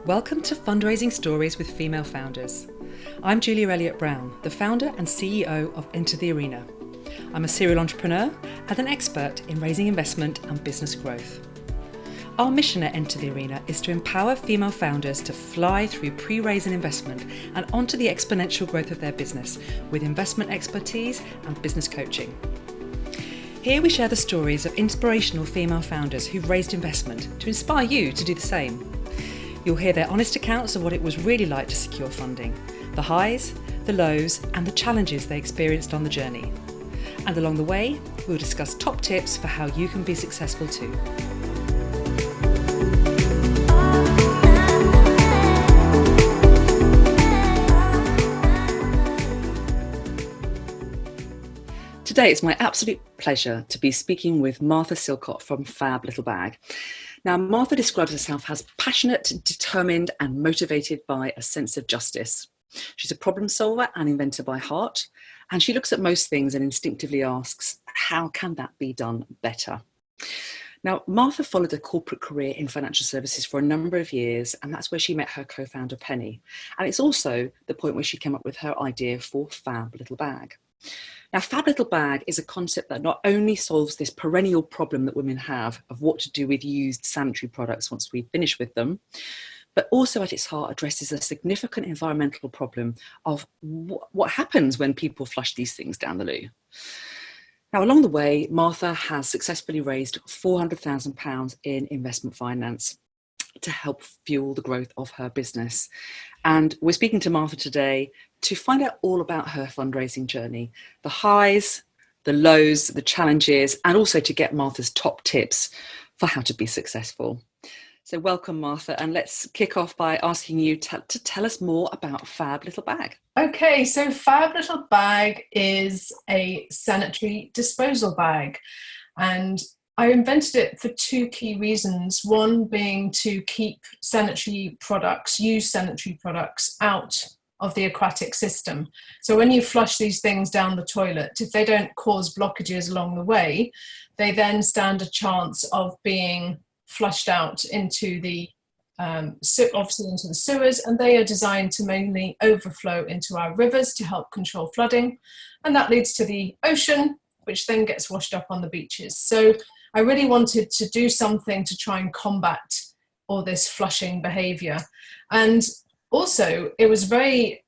Welcome to Fundraising Stories with Female Founders. I'm Julia Elliott-Brown, the founder and CEO of Enter the Arena. I'm a serial entrepreneur and an expert in raising investment and business growth. Our mission at Enter the Arena is to empower female founders to fly through pre-raise and investment and onto the exponential growth of their business with investment expertise and business coaching. Here we share the stories of inspirational female founders who've raised investment to inspire you to do the same. You'll hear their honest accounts of what it was really like to secure funding, the highs, the lows, and the challenges they experienced on the journey. And along the way, we'll discuss top tips for how you can be successful too. Today, it's my absolute pleasure to be speaking with Martha Silcott from Fab Little Bag. Now, Martha describes herself as passionate, determined, and motivated by a sense of justice. She's a problem solver and inventor by heart, and she looks at most things and instinctively asks, how can that be done better? Now, Martha followed a corporate career in financial services for a number of years, and that's where she met her co-founder, Penny. And it's also the point where she came up with her idea for Fab Little Bag. Now, Fab Little Bag is a concept that not only solves this perennial problem that women have of what to do with used sanitary products once we finish with them, but also at its heart addresses a significant environmental problem of what happens when people flush these things down the loo. Now, along the way, Martha has successfully raised £400,000 in investment finance to help fuel the growth of her business. And we're speaking to Martha today to find out all about her fundraising journey, the highs, the lows, the challenges, and also to get Martha's top tips for how to be successful. So welcome, Martha, and let's kick off by asking you to tell us more about Fab Little Bag. Okay, so Fab Little Bag is a sanitary disposal bag, and I invented it for two key reasons. One being to keep sanitary products, used sanitary products, out of the aquatic system. So when you flush these things down the toilet, if they don't cause blockages along the way, they then stand a chance of being flushed out into the obviously into the sewers, and they are designed to mainly overflow into our rivers to help control flooding, and that leads to the ocean, which then gets washed up on the beaches. So I really wanted to do something to try and combat all this flushing behaviour. And also, it was very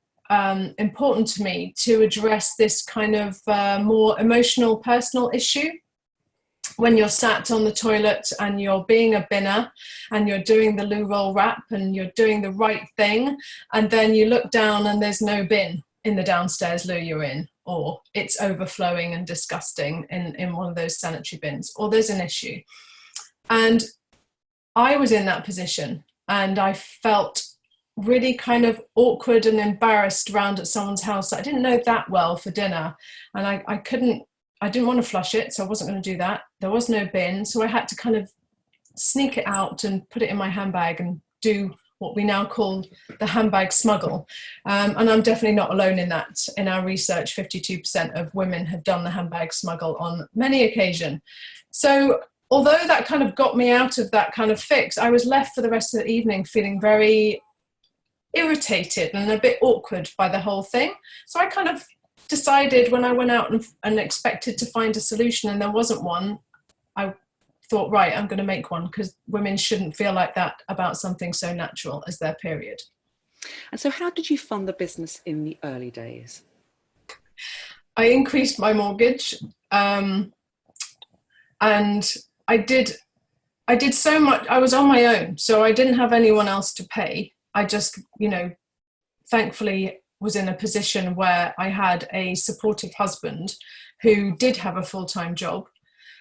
important to me to address this kind of more emotional, personal issue. When you're sat on the toilet and you're being a binner and you're doing the loo roll wrap and you're doing the right thing, and then you look down and there's no bin in the downstairs loo you're in, or it's overflowing and disgusting in one of those sanitary bins, or there's an issue. And I was in that position and I felt really kind of awkward and embarrassed around at someone's house that I didn't know that well for dinner. And I didn't want to flush it, so I wasn't going to do that. There was no bin, so I had to kind of sneak it out and put it in my handbag and do what we now call the handbag smuggle. And I'm definitely not alone in that. In our research, 52% of women have done the handbag smuggle on many occasions. So although that kind of got me out of that kind of fix, I was left for the rest of the evening feeling very irritated and a bit awkward by the whole thing. So I kind of decided, when I went out and expected to find a solution and there wasn't one, I thought, right, I'm going to make one, because women shouldn't feel like that about something so natural as their period. And so how did you fund the business in the early days? I increased my mortgage, and I did so much. I was on my own, so I didn't have anyone else to pay. I just, thankfully was in a position where I had a supportive husband who did have a full-time job.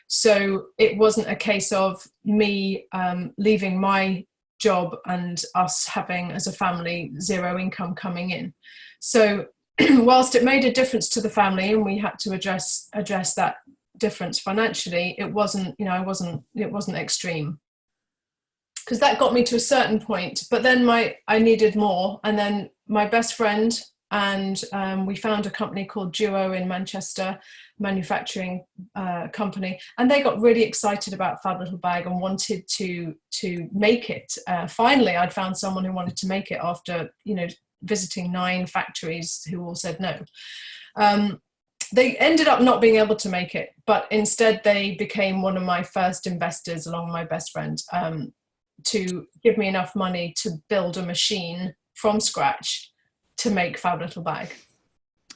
So it wasn't a case of me leaving my job and us having, as a family, zero income coming in. So whilst it made a difference to the family and we had to address that difference financially, it wasn't extreme. Because that got me to a certain point, but then I needed more, and then my best friend and we found a company called Duo in Manchester, manufacturing company, and they got really excited about Fab Little Bag and wanted to make it. Finally, I'd found someone who wanted to make it after, you know, visiting 9 factories who all said no. They ended up not being able to make it, but instead they became one of my first investors, along with my best friend, to give me enough money to build a machine from scratch to make Fab Little Bag.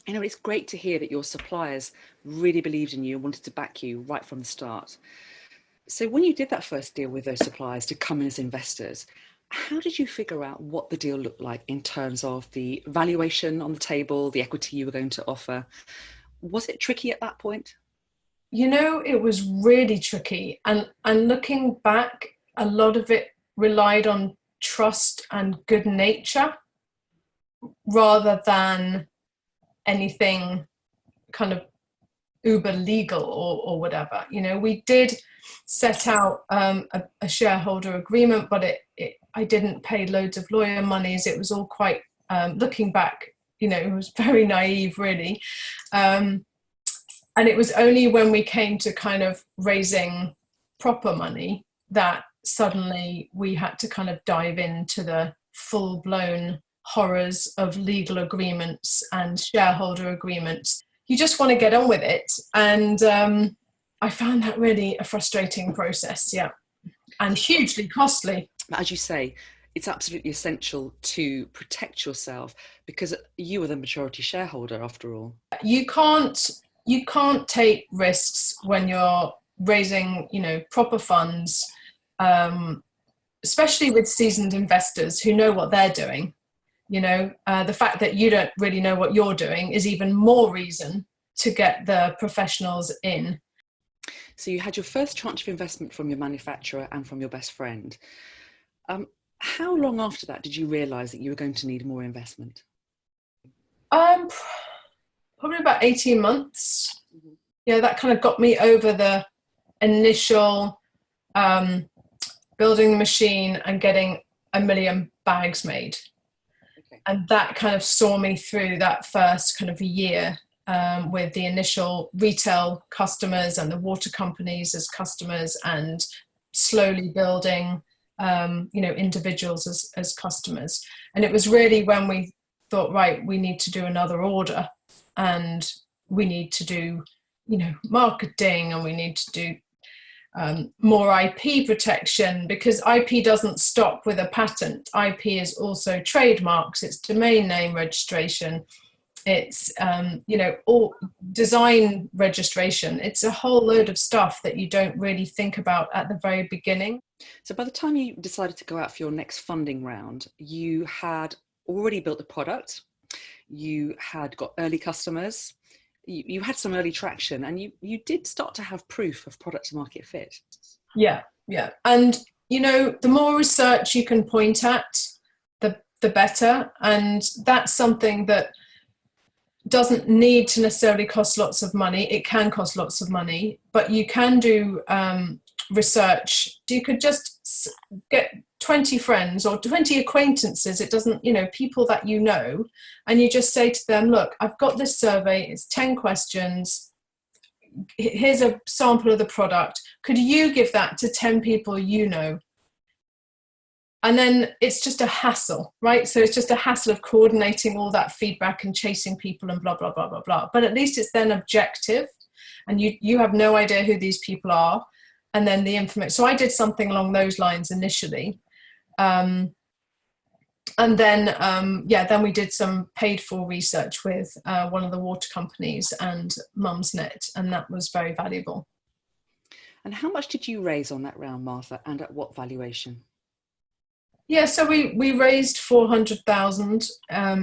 You know, it's great to hear that your suppliers really believed in you and wanted to back you right from the start. So when you did that first deal with those suppliers to come in as investors, how did you figure out what the deal looked like in terms of the valuation on the table, the equity you were going to offer? Was it tricky at that point? You know, it was really tricky. And looking back, a lot of it relied on trust and good nature rather than anything kind of uber legal or whatever. You know, we did set out a shareholder agreement, but I didn't pay loads of lawyer monies. It was all quite, looking back, you know, it was very naive, really. And it was only when we came to kind of raising proper money that suddenly we had to kind of dive into the full-blown horrors of legal agreements and shareholder agreements. You just want to get on with it. And I found that really a frustrating process, yeah, and hugely costly. As you say, it's absolutely essential to protect yourself because you are the majority shareholder after all. You can't take risks when you're raising, you know, proper funds, especially with seasoned investors who know what they're doing. You know, the fact that you don't really know what you're doing is even more reason to get the professionals in. So you had your first tranche of investment from your manufacturer and from your best friend. How long after that did you realise that you were going to need more investment? Probably about 18 months. Mm-hmm. Yeah, that kind of got me over the initial building the machine and getting 1 million bags made. Okay. And that kind of saw me through that first kind of year with the initial retail customers and the water companies as customers, and slowly building you know, individuals as customers. And it was really when we thought, right, we need to do another order, and we need to do, you know, marketing, and we need to do more IP protection, because IP doesn't stop with a patent. IP is also trademarks, it's domain name registration, it's you know, all design registration. It's a whole load of stuff that you don't really think about at the very beginning. So by the time you decided to go out for your next funding round, you had already built the product, you had got early customers, you had some early traction, and you did start to have proof of product market fit. Yeah. And, you know, the more research you can point at, the better. And that's something that doesn't need to necessarily cost lots of money. It can cost lots of money, but you can do research. You could just get 20 friends or 20 acquaintances, it doesn't, you know, people that you know, and you just say to them, look, I've got this survey, it's 10 questions, here's a sample of the product, could you give that to 10 people you know? And then it's just a hassle, right? So it's just a hassle of coordinating all that feedback and chasing people and blah, blah, blah, blah, blah. But at least it's then objective, and you have no idea who these people are. And then the information. So I did something along those lines initially. And then, then we did some paid for research with one of the water companies and Mumsnet, and that was very valuable. And how much did you raise on that round, Martha, and at what valuation? Yeah, so we raised 400,000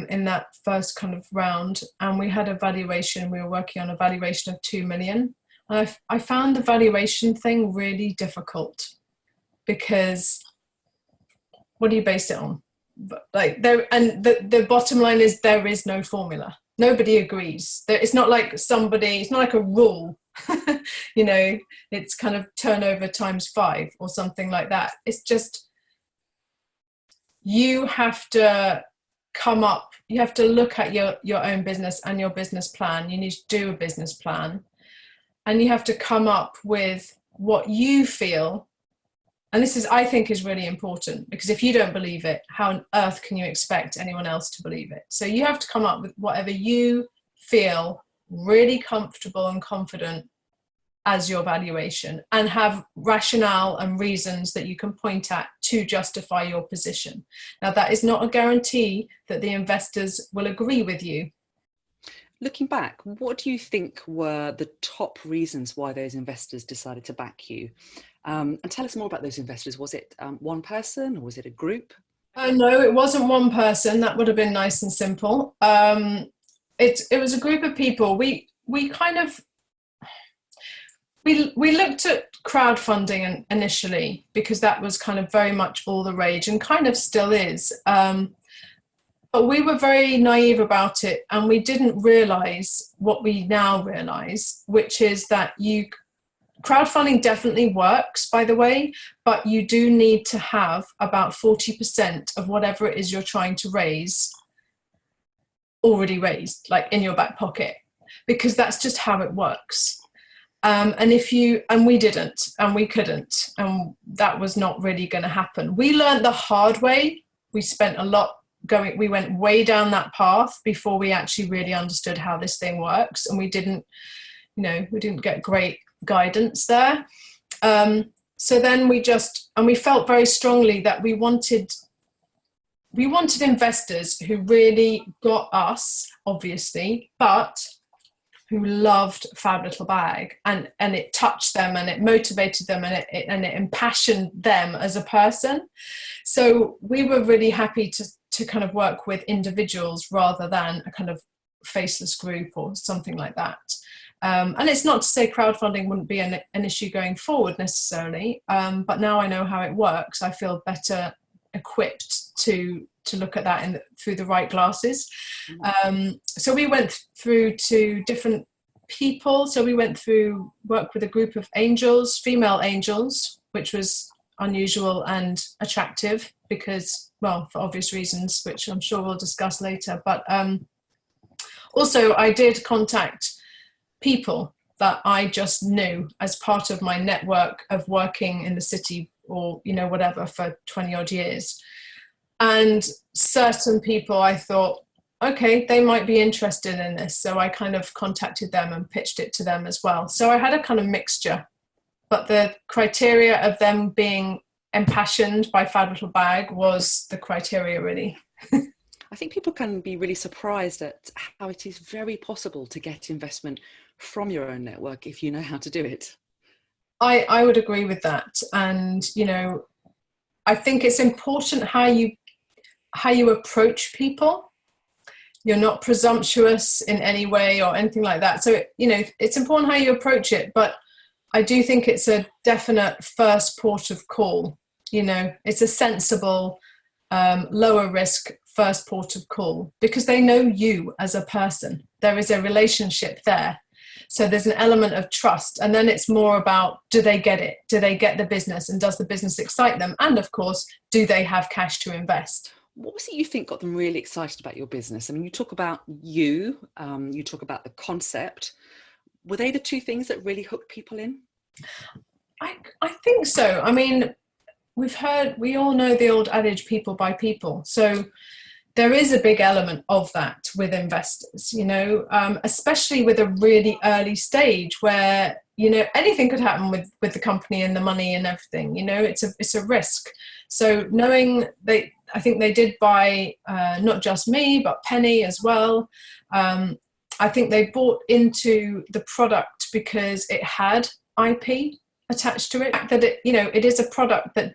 in that first kind of round, and we had a valuation. We were working on a valuation of 2 million. And I found the valuation thing really difficult, because what do you base it on? Like the bottom line is there is no formula. Nobody agrees. It's not like it's not like a rule. You know, it's kind of turnover times 5 or something like that. It's just, you have to you have to look at your own business and your business plan. You need to do a business plan, and you have to come up with what you feel. And this is, I think, is really important, because if you don't believe it, how on earth can you expect anyone else to believe it? So you have to come up with whatever you feel really comfortable and confident as your valuation, and have rationale and reasons that you can point at to justify your position. Now, that is not a guarantee that the investors will agree with you. Looking back, what do you think were the top reasons why those investors decided to back you? And tell us more about those investors. Was it one person, or was it a group? No, it wasn't one person. That would have been nice and simple. It was a group of people. We looked at crowdfunding initially, because that was kind of very much all the rage, and kind of still is. But we were very naive about it, and we didn't realize what we now realize, which is that crowdfunding definitely works, by the way, but you do need to have about 40% of whatever it is you're trying to raise already raised, like in your back pocket, because that's just how it works. And we didn't, and we couldn't, and that was not really going to happen. We learned the hard way. We spent a lot we went way down that path before we actually really understood how this thing works, and we didn't get great guidance there. So then we felt very strongly that we wanted investors who really got us, obviously, but who loved Fab Little Bag, and it touched them, and it motivated them, and it impassioned them as a person. So we were really happy to kind of work with individuals rather than a kind of faceless group or something like that. And it's not to say crowdfunding wouldn't be an issue going forward necessarily, but now I know how it works, I feel better equipped to look at that through the right glasses. So we went through to different people. So we went through work with a group of angels, female angels, which was unusual and attractive because, well, for obvious reasons, which I'm sure we'll discuss later. But also I did contact people that I just knew as part of my network of working in the city or, whatever, for 20 odd years. And certain people I thought, okay, they might be interested in this. So I kind of contacted them and pitched it to them as well. So I had a kind of mixture, but the criteria of them being impassioned by Fab Little Bag was the criteria, really. I think people can be really surprised at how it is very possible to get investment from your own network if you know how to do it. I would agree with that. And, I think it's important how you approach people. You're not presumptuous in any way or anything like that. So, it's important how you approach it, but I do think it's a definite first port of call. It's a sensible, lower risk first port of call because they know you as a person. There is a relationship there. So there's an element of trust. And then it's more about, do they get it? Do they get the business? And does the business excite them? And of course, do they have cash to invest? What was it you think got them really excited about your business? I mean, you talk about you talk about the concept. Were they the two things that really hooked people in? I think so. I mean, we all know the old adage, people buy people. So there is a big element of that with investors, especially with a really early stage where, anything could happen with the company and the money and everything, it's a risk. So knowing I think they did buy not just me, but Penny as well. I think they bought into the product because it had IP attached to it, that it is a product that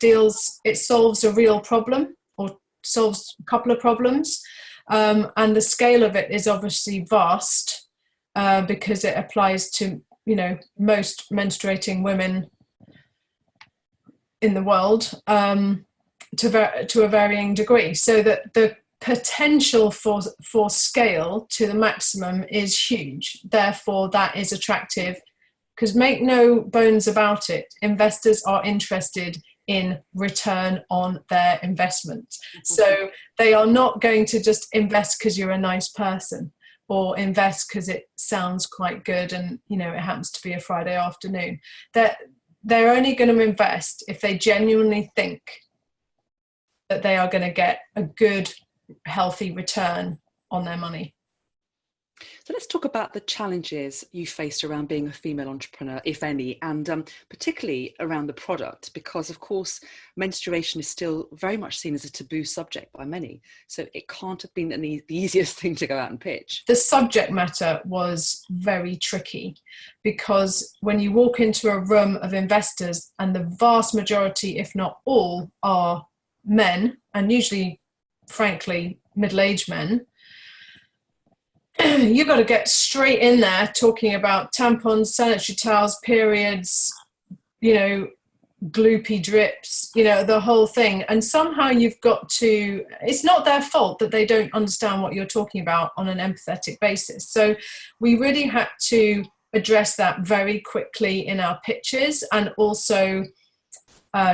it solves a real problem or solves a couple of problems. And the scale of it is obviously vast because it applies to, most menstruating women in the world to a varying degree. So that the potential for scale to the maximum is huge. Therefore, that is attractive because make no bones about it, investors are interested in return on their investment. So they are not going to just invest because you're a nice person, or invest because it sounds quite good and, you know, it happens to be a Friday afternoon. They're only going to invest if they genuinely think that they are going to get a good, healthy return on their money. So let's talk about the challenges you faced around being a female entrepreneur, if any, and particularly around the product, because of course menstruation is still very much seen as a taboo subject by many. So it can't have been the easiest thing to go out and pitch. The subject matter was very tricky, because when you walk into a room of investors and the vast majority, if not all, are men, and usually, frankly, middle-aged men, you've got to get straight in there talking about tampons, sanitary towels, periods, you know, gloopy drips, you know, the whole thing. And somehow you've got to, it's not their fault that they don't understand what you're talking about on an empathetic basis. So we really had to address that very quickly in our pitches, and also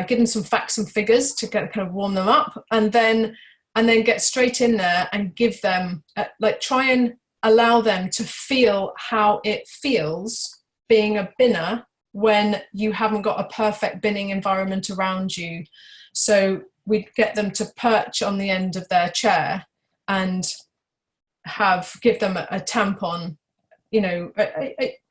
give them some facts and figures to kind of warm them up, and then get straight in there and give them, try and allow them to feel how it feels being a binner when you haven't got a perfect binning environment around you. So we'd get them to perch on the end of their chair and give them a tampon, you know,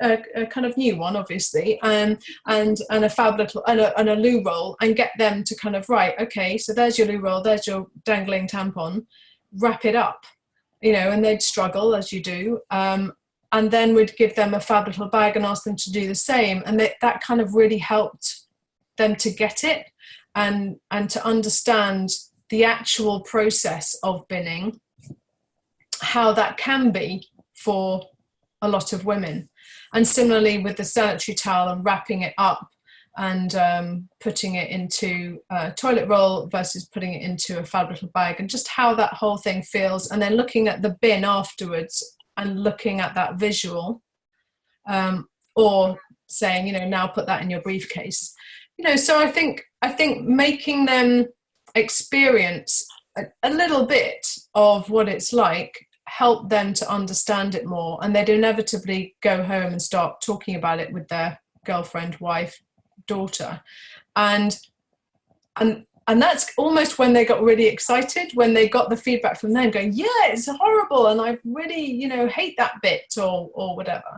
a kind of new one, obviously, and a Fab Little and a loo roll, and get them to kind of, right, okay, so there's your loo roll, there's your dangling tampon, wrap it up, you know, and they'd struggle, as you do, and then we'd give them a Fab Little Bag and ask them to do the same, and that kind of really helped them to get it, and to understand the actual process of binning, how that can be for a lot of women. And similarly with the sanitary towel and wrapping it up and putting it into a toilet roll versus putting it into a Fab Little Bag, and just how that whole thing feels, and then looking at the bin afterwards and looking at that visual, or saying, you know, now put that in your briefcase, you know. So I think making them experience a little bit of what it's like help them to understand it more, and they'd inevitably go home and start talking about it with their girlfriend, wife, daughter, and that's almost when they got really excited, when they got the feedback from them going, yeah, it's horrible and I really, you know, hate that bit, or whatever.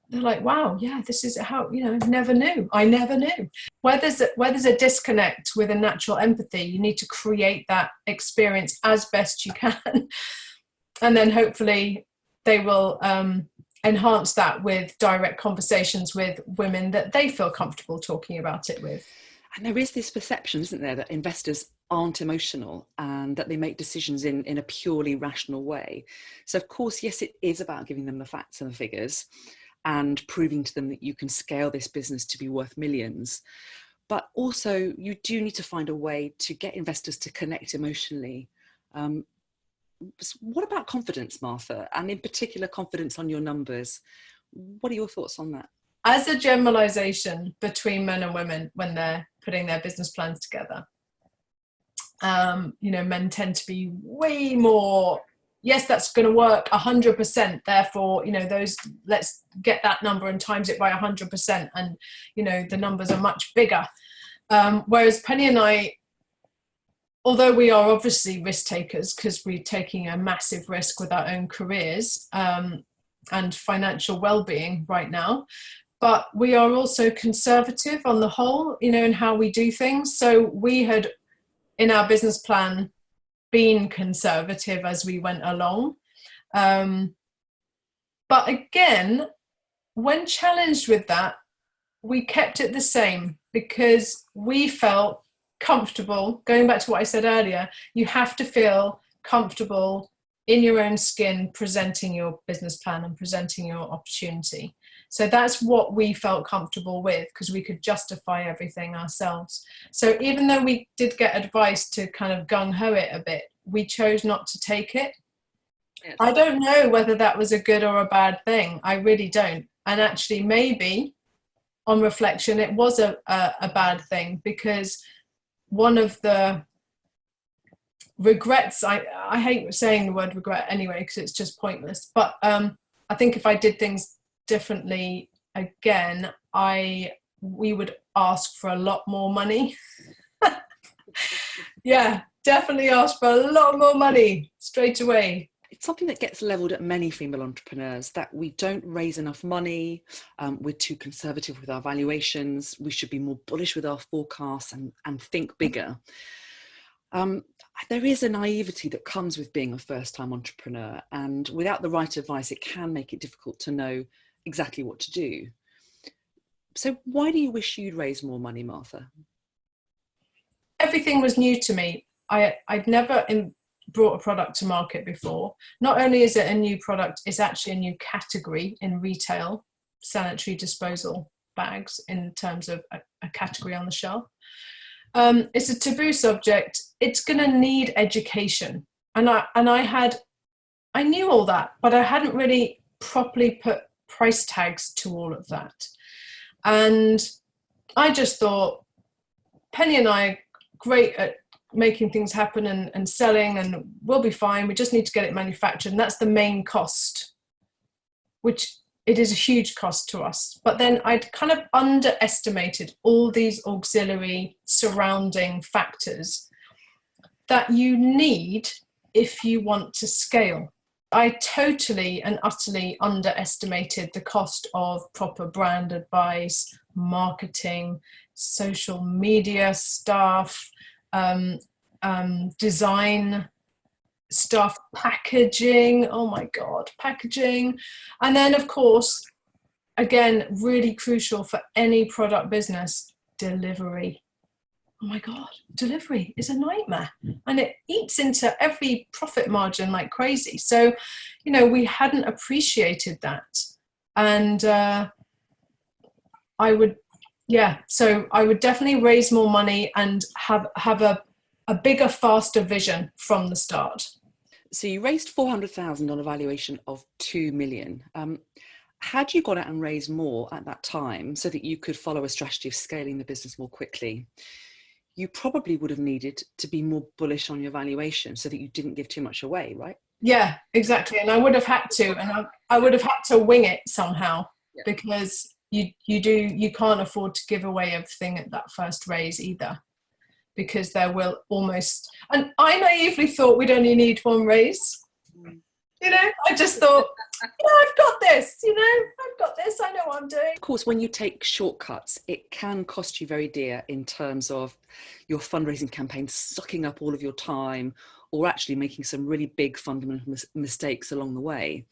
They're like, wow, yeah, this is how, you know, I never knew. Where there's a disconnect with a natural empathy, you need to create that experience as best you can. And then hopefully they will enhance that with direct conversations with women that they feel comfortable talking about it with. And there is this perception, isn't there, that investors aren't emotional and that they make decisions in a purely rational way. So of course, yes, it is about giving them the facts and the figures and proving to them that you can scale this business to be worth millions. But also you do need to find a way to get investors to connect emotionally. What about confidence, Martha? And in particular, confidence on your numbers. What are your thoughts on that? As a generalization between men and women when they're putting their business plans together, you know, men tend to be way more, yes, that's going to work 100%. Therefore, you know, let's get that number and times it by 100%. And, you know, the numbers are much bigger. Whereas Penny and I, although we are obviously risk takers because we're taking a massive risk with our own careers and financial well-being right now, but we are also conservative on the whole, you know, in how we do things. So we had, in our business plan, been conservative as we went along. But again, when challenged with that, we kept it the same because we felt comfortable. Going back to what I said earlier, you have to feel comfortable in your own skin presenting your business plan and presenting your opportunity. So that's what we felt comfortable with because we could justify everything ourselves. So even though we did get advice to kind of gung-ho it a bit, we chose not to take it. Yes. I don't know whether that was a good or a bad thing. I really don't. And actually maybe on reflection, it was a bad thing, because one of the regrets, I hate saying the word regret anyway, because it's just pointless, but I think if I did things differently again, we would ask for a lot more money. Yeah, definitely ask for a lot more money straight away. It's something that gets levelled at many female entrepreneurs, that we don't raise enough money, we're too conservative with our valuations, we should be more bullish with our forecasts and think bigger. There is a naivety that comes with being a first-time entrepreneur, and without the right advice, it can make it difficult to know exactly what to do. So why do you wish you'd raised more money, Martha? Everything was new to me. I'd never brought a product to market before. Not only is it a new product, it's actually a new category in retail, sanitary disposal bags, in terms of a category on the shelf. It's a taboo subject. It's going to need education. And I knew all that, but I hadn't really properly put price tags to all of that. And I just thought, Penny and I are great at making things happen and selling, and we'll be fine. We just need to get it manufactured. And that's the main cost, which it is a huge cost to us. But then I'd kind of underestimated all these auxiliary surrounding factors that you need if you want to scale. I totally and utterly underestimated the cost of proper brand advice, marketing, social media stuff, design stuff, packaging. Oh my God, packaging. And then, of course, again, really crucial for any product business, delivery. Oh my God, delivery is a nightmare, and it eats into every profit margin like crazy. So, we hadn't appreciated that. And I would definitely raise more money and have a bigger, faster vision from the start. So you raised 400,000 on a valuation of 2 million. Had you gone out and raised more at that time so that you could follow a strategy of scaling the business more quickly, you probably would have needed to be more bullish on your valuation so that you didn't give too much away, right? Yeah, exactly. And I would have had to, and I would have had to wing it somehow, because you can't afford to give away everything at that first raise either, because there will almost, and I naively thought we'd only need one raise. I just thought, I've got this, I know what I'm doing. Of course, when you take shortcuts, it can cost you very dear in terms of your fundraising campaign sucking up all of your time, or actually making some really big fundamental mistakes along the way.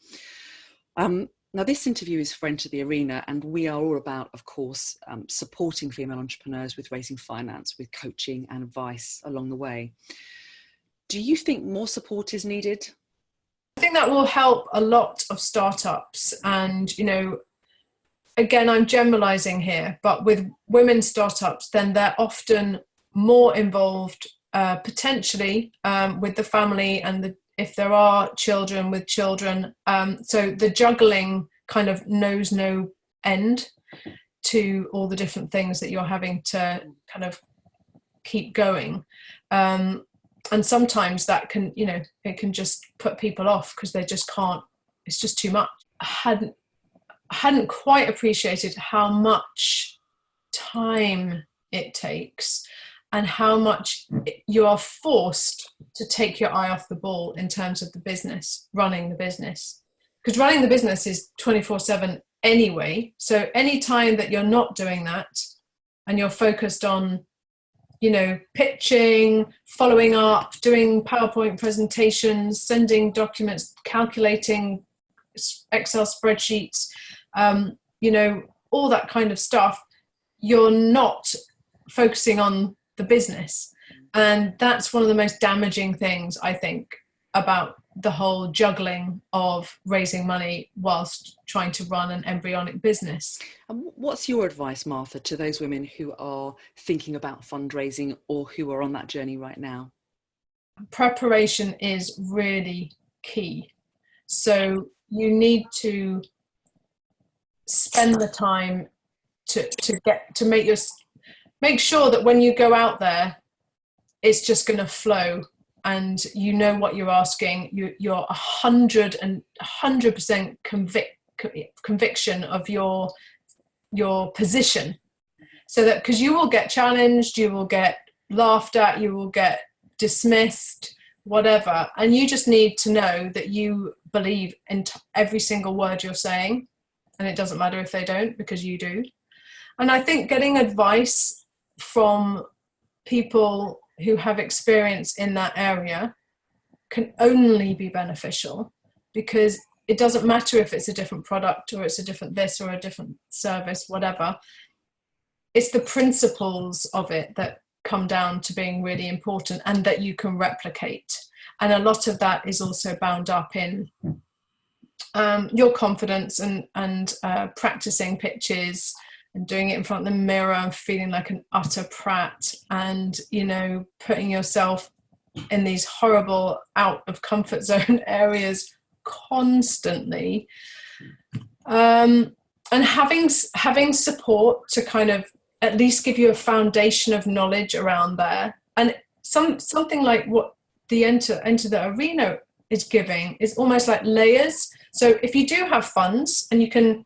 Now, this interview is for Enter the Arena, and we are all about, of course, supporting female entrepreneurs with raising finance, with coaching and advice along the way. Do you think more support is needed? I think that will help a lot of startups. And, again, I'm generalizing here, but with women startups, then they're often more involved, potentially, with the family, and if there are children, with children. So the juggling kind of knows no end to all the different things that you're having to kind of keep going. And sometimes that can, it can just put people off because they just can't, it's just too much. I hadn't quite appreciated how much time it takes and how much you are forced to take your eye off the ball in terms of the business, running the business. Because running the business is 24/7 anyway. So any time that you're not doing that and you're focused on, pitching, following up, doing PowerPoint presentations, sending documents, calculating Excel spreadsheets, all that kind of stuff, you're not focusing on the business. And that's one of the most damaging things, I think, about the whole juggling of raising money whilst trying to run an embryonic business. And what's your advice, Martha, to those women who are thinking about fundraising or who are on that journey right now? Preparation is really key. So you need to spend the time to make sure that when you go out there, it's just going to flow, and you know what you're asking. You're 100% conviction of your position, so that, because you will get challenged, you will get laughed at, you will get dismissed, whatever, and you just need to know that you believe in every single word you're saying, and it doesn't matter if they don't, because you do. And I think getting advice from people who have experience in that area can only be beneficial, because it doesn't matter if it's a different product or it's a different this or a different service, whatever. It's the principles of it that come down to being really important and that you can replicate. And a lot of that is also bound up in your confidence and practicing pitches and doing it in front of the mirror and feeling like an utter prat, and, you know, putting yourself in these horrible out of comfort zone areas constantly, and having support to kind of at least give you a foundation of knowledge around there. And something like what the enter the arena is giving is almost like layers. So if you do have funds and you can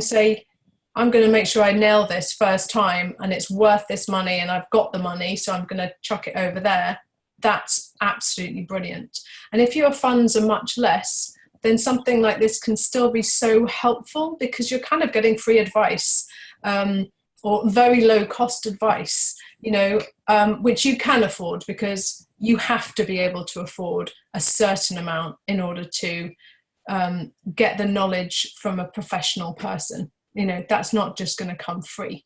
say, I'm going to make sure I nail this first time and it's worth this money and I've got the money, so I'm going to chuck it over there, that's absolutely brilliant. And if your funds are much less, then something like this can still be so helpful, because you're kind of getting free advice, or very low cost advice, you know, which you can afford, because you have to be able to afford a certain amount in order to get the knowledge from a professional person. You know, that's not just going to come free.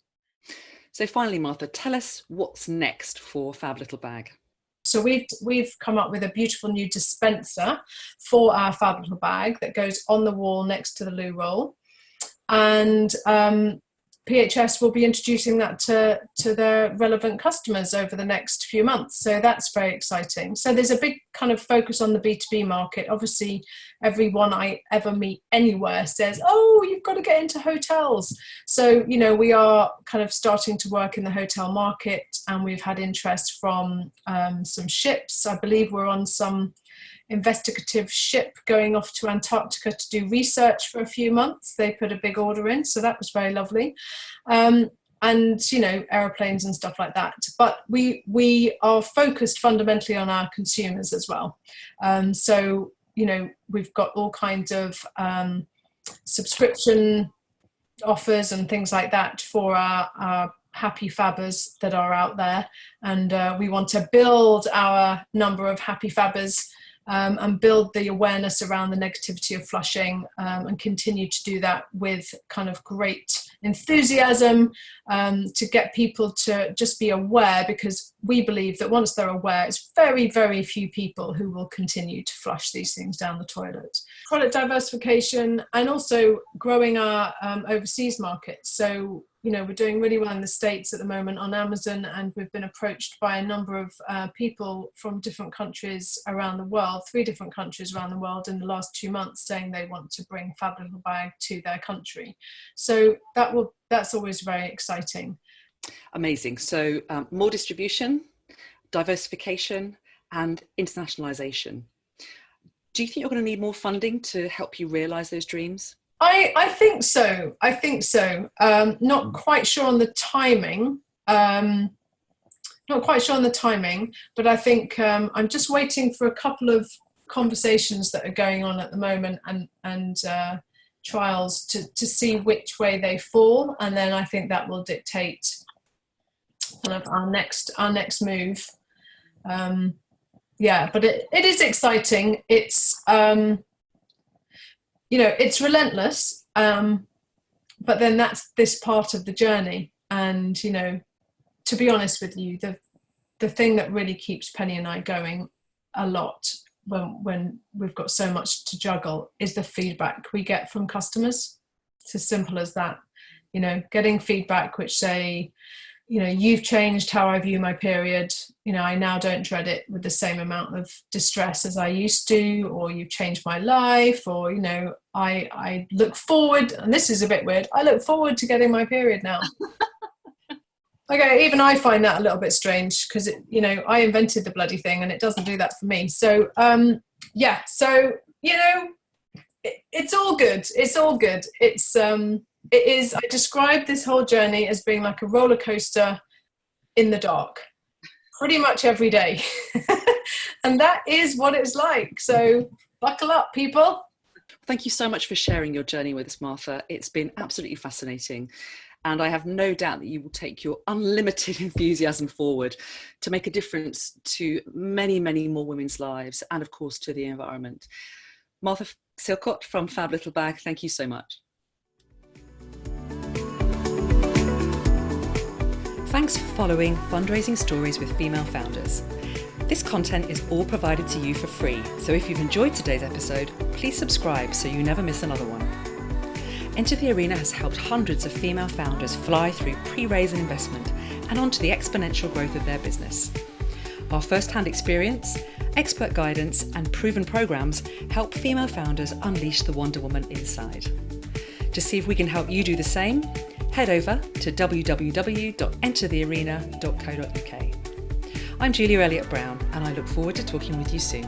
So finally, Martha, tell us what's next for Fab Little Bag. So we've come up with a beautiful new dispenser for our Fab Little Bag that goes on the wall next to the loo roll, and PHS will be introducing that to their relevant customers over the next few months. So that's very exciting. So there's a big kind of focus on the B2B market. Obviously, everyone I ever meet anywhere says, oh, you've got to get into hotels. So, you know, we are kind of starting to work in the hotel market, and we've had interest from some ships. I believe we're on some investigative ship going off to Antarctica to do research for a few months. They put a big order in, so that was very lovely. And, you know, aeroplanes and stuff like that. But we are focused fundamentally on our consumers as well. So, you know, we've got all kinds of subscription offers and things like that for our happy fabbers that are out there. And we want to build our number of happy fabbers, and build the awareness around the negativity of flushing, and continue to do that with kind of great enthusiasm, to get people to just be aware, because we believe that once they're aware, it's very, very few people who will continue to flush these things down the toilet. Product diversification, and also growing our overseas markets. So, you know, we're doing really well in the States at the moment on Amazon, and we've been approached by a number of people from different countries around the world, 3 different countries around the world in the last 2 months, saying they want to bring Fab Little Bag to their country. So that's always very exciting. Amazing. So more distribution, diversification, and internationalization. Do you think you're going to need more funding to help you realize those dreams? I think so. Not quite sure on the timing. But I think I'm just waiting for a couple of conversations that are going on at the moment, and trials to see which way they fall, and then I think that will dictate kind of our next move. Yeah, but it is exciting. It's you know, it's relentless, but then that's this part of the journey. And, you know, to be honest with you, the thing that really keeps Penny and I going a lot when we've got so much to juggle is the feedback we get from customers. It's as simple as that. You know, getting feedback which say, you've changed how I view my period. I now don't dread it with the same amount of distress as I used to, or you've changed my life, or, I look forward, and this is a bit weird, I look forward to getting my period now. Okay, even I find that a little bit strange because, I invented the bloody thing and it doesn't do that for me. So, it's all good. It's all good. It is, I describe this whole journey as being like a roller coaster in the dark, pretty much every day. And that is what it's like. So buckle up, people. Thank you so much for sharing your journey with us, Martha. It's been absolutely fascinating. And I have no doubt that you will take your unlimited enthusiasm forward to make a difference to many, many more women's lives and, of course, to the environment. Martha Silcott from Fab Little Bag, thank you so much. Thanks for following Fundraising Stories with Female Founders. This content is all provided to you for free, so if you've enjoyed today's episode, please subscribe so you never miss another one. Enter the Arena has helped hundreds of female founders fly through pre-raise and investment and onto the exponential growth of their business. Our first-hand experience, expert guidance, and proven programs help female founders unleash the Wonder Woman inside. To see if we can help you do the same, head over to www.enterthearena.co.uk. I'm Julia Elliott-Brown, and I look forward to talking with you soon.